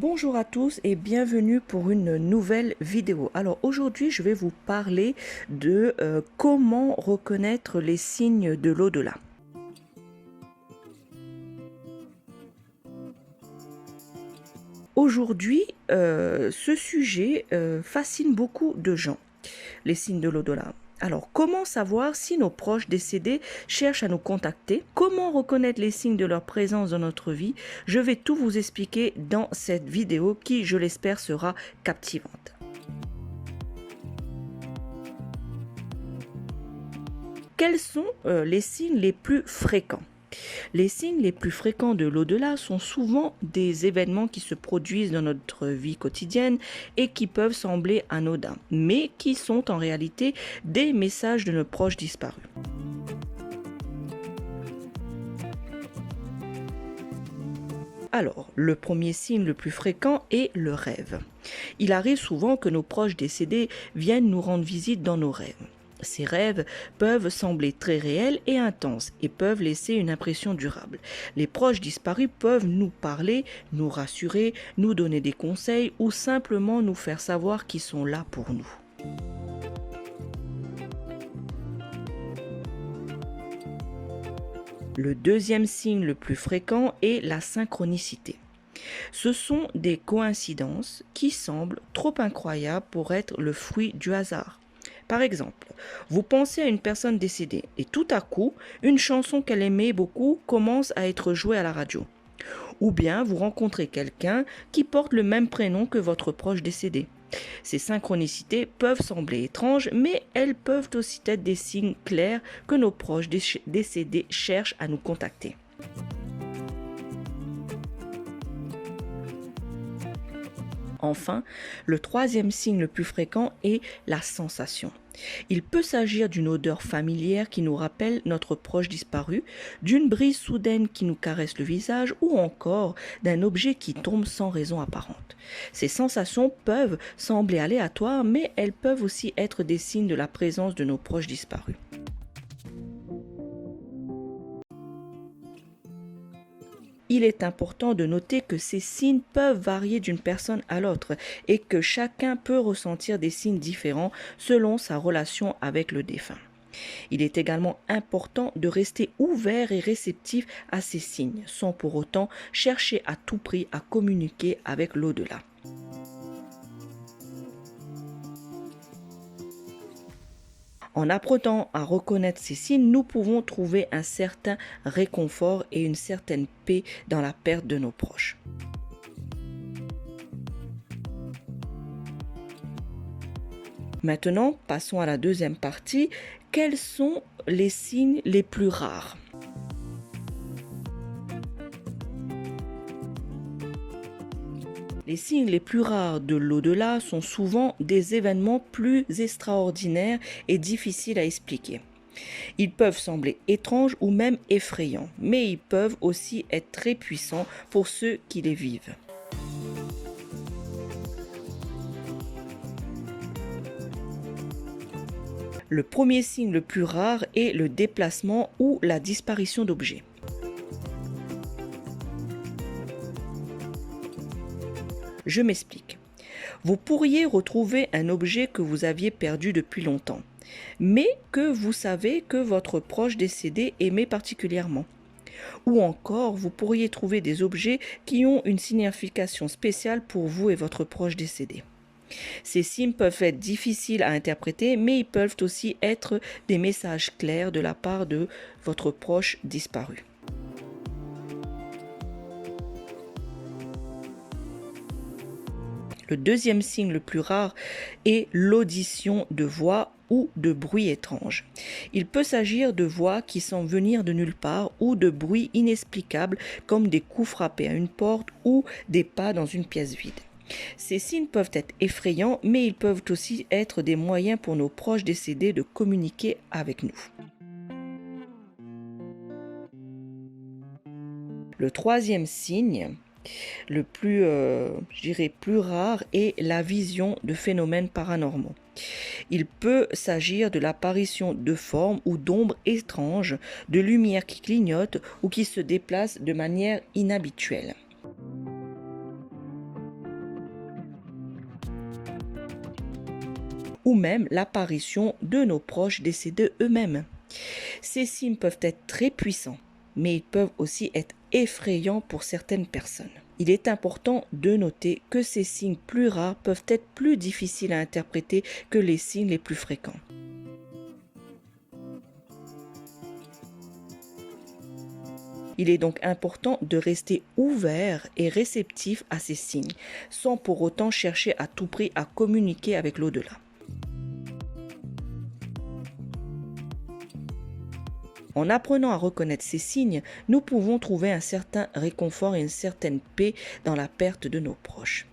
Bonjour à tous et bienvenue pour une nouvelle vidéo. Alors aujourd'hui je vais vous parler de comment reconnaître les signes de l'au-delà. Aujourd'hui ce sujet fascine beaucoup de gens, les signes de l'au-delà. Alors, comment savoir si nos proches décédés cherchent à nous contacter? Comment reconnaître les signes de leur présence dans notre vie? Je vais tout vous expliquer dans cette vidéo qui, je l'espère, sera captivante. Quels sont les signes les plus fréquents? Les signes les plus fréquents de l'au-delà sont souvent des événements qui se produisent dans notre vie quotidienne et qui peuvent sembler anodins, mais qui sont en réalité des messages de nos proches disparus. Alors, le premier signe le plus fréquent est le rêve. Il arrive souvent que nos proches décédés viennent nous rendre visite dans nos rêves. Ces rêves peuvent sembler très réels et intenses et peuvent laisser une impression durable. Les proches disparus peuvent nous parler, nous rassurer, nous donner des conseils ou simplement nous faire savoir qu'ils sont là pour nous. Le deuxième signe le plus fréquent est la synchronicité. Ce sont des coïncidences qui semblent trop incroyables pour être le fruit du hasard. Par exemple, vous pensez à une personne décédée et tout à coup, une chanson qu'elle aimait beaucoup commence à être jouée à la radio. Ou bien vous rencontrez quelqu'un qui porte le même prénom que votre proche décédé. Ces synchronicités peuvent sembler étranges, mais elles peuvent aussi être des signes clairs que nos proches décédés cherchent à nous contacter. Enfin, le troisième signe le plus fréquent est la sensation. Il peut s'agir d'une odeur familière qui nous rappelle notre proche disparu, d'une brise soudaine qui nous caresse le visage ou encore d'un objet qui tombe sans raison apparente. Ces sensations peuvent sembler aléatoires, mais elles peuvent aussi être des signes de la présence de nos proches disparus. Il est important de noter que ces signes peuvent varier d'une personne à l'autre et que chacun peut ressentir des signes différents selon sa relation avec le défunt. Il est également important de rester ouvert et réceptif à ces signes, sans pour autant chercher à tout prix à communiquer avec l'au-delà. En apprenant à reconnaître ces signes, nous pouvons trouver un certain réconfort et une certaine paix dans la perte de nos proches. Maintenant, passons à la deuxième partie. Quels sont les signes les plus rares ? Les signes les plus rares de l'au-delà sont souvent des événements plus extraordinaires et difficiles à expliquer. Ils peuvent sembler étranges ou même effrayants, mais ils peuvent aussi être très puissants pour ceux qui les vivent. Le premier signe le plus rare est le déplacement ou la disparition d'objets. Je m'explique. Vous pourriez retrouver un objet que vous aviez perdu depuis longtemps, mais que vous savez que votre proche décédé aimait particulièrement. Ou encore, vous pourriez trouver des objets qui ont une signification spéciale pour vous et votre proche décédé. Ces signes peuvent être difficiles à interpréter, mais ils peuvent aussi être des messages clairs de la part de votre proche disparu. Le deuxième signe le plus rare est l'audition de voix ou de bruits étranges. Il peut s'agir de voix qui semblent venir de nulle part ou de bruits inexplicables comme des coups frappés à une porte ou des pas dans une pièce vide. Ces signes peuvent être effrayants, mais ils peuvent aussi être des moyens pour nos proches décédés de communiquer avec nous. Le troisième signe le plus, plus rare est la vision de phénomènes paranormaux. Il peut s'agir de l'apparition de formes ou d'ombres étranges, de lumière qui clignotent ou qui se déplacent de manière inhabituelle. ou même l'apparition de nos proches décédés eux-mêmes. Ces signes peuvent être très puissants, mais ils peuvent aussi être effrayants pour certaines personnes. Il est important de noter que ces signes plus rares peuvent être plus difficiles à interpréter que les signes les plus fréquents. Il est donc important de rester ouvert et réceptif à ces signes, sans pour autant chercher à tout prix à communiquer avec l'au-delà. En apprenant à reconnaître ces signes, nous pouvons trouver un certain réconfort et une certaine paix dans la perte de nos proches.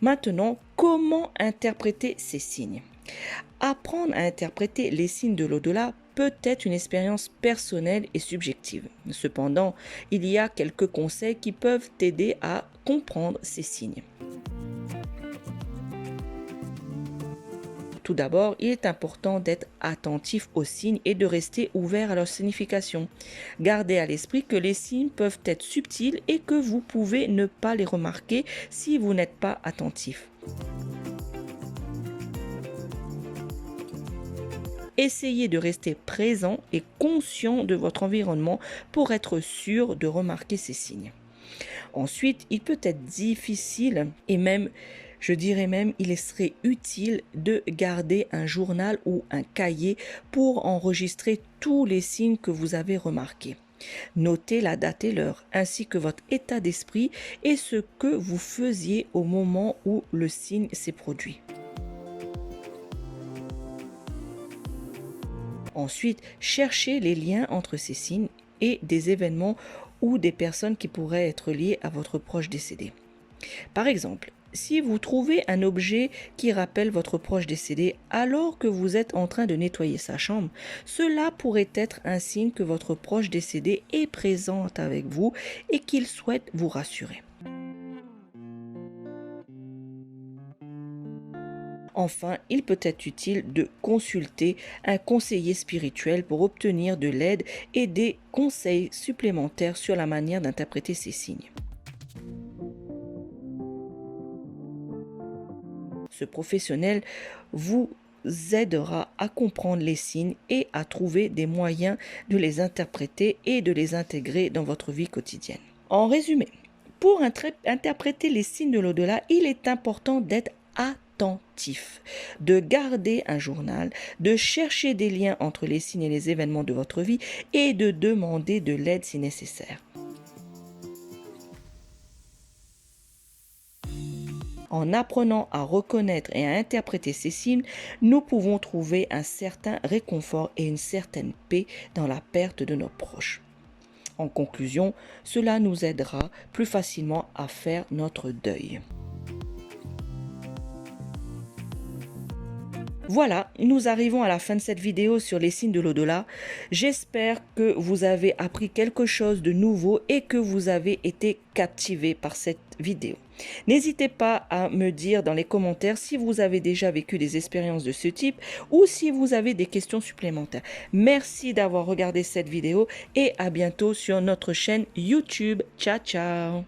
Maintenant, comment interpréter ces signes ? Apprendre à interpréter les signes de l'au-delà peut être une expérience personnelle et subjective. Cependant, il y a quelques conseils qui peuvent t'aider à comprendre ces signes. Tout d'abord, il est important d'être attentif aux signes et de rester ouvert à leur signification. Gardez à l'esprit que les signes peuvent être subtils et que vous pouvez ne pas les remarquer si vous n'êtes pas attentif. Essayez de rester présent et conscient de votre environnement pour être sûr de remarquer ces signes. Ensuite, il peut être difficile et même, je dirais même, il serait utile de garder un journal ou un cahier pour enregistrer tous les signes que vous avez remarqués. Notez la date et l'heure, ainsi que votre état d'esprit et ce que vous faisiez au moment où le signe s'est produit. Ensuite, cherchez les liens entre ces signes et des événements ou des personnes qui pourraient être liées à votre proche décédé. Par exemple, si vous trouvez un objet qui rappelle votre proche décédé alors que vous êtes en train de nettoyer sa chambre, cela pourrait être un signe que votre proche décédé est présent avec vous et qu'il souhaite vous rassurer. Enfin, il peut être utile de consulter un conseiller spirituel pour obtenir de l'aide et des conseils supplémentaires sur la manière d'interpréter ces signes. Ce professionnel vous aidera à comprendre les signes et à trouver des moyens de les interpréter et de les intégrer dans votre vie quotidienne. En résumé, pour interpréter les signes de l'au-delà, il est important d'être attentif, de garder un journal, de chercher des liens entre les signes et les événements de votre vie et de demander de l'aide si nécessaire. En apprenant à reconnaître et à interpréter ces signes, nous pouvons trouver un certain réconfort et une certaine paix dans la perte de nos proches. En conclusion, cela nous aidera plus facilement à faire notre deuil. Voilà, nous arrivons à la fin de cette vidéo sur les signes de l'au-delà. J'espère que vous avez appris quelque chose de nouveau et que vous avez été captivé par cette vidéo. N'hésitez pas à me dire dans les commentaires si vous avez déjà vécu des expériences de ce type ou si vous avez des questions supplémentaires. Merci d'avoir regardé cette vidéo et à bientôt sur notre chaîne YouTube. Ciao, ciao!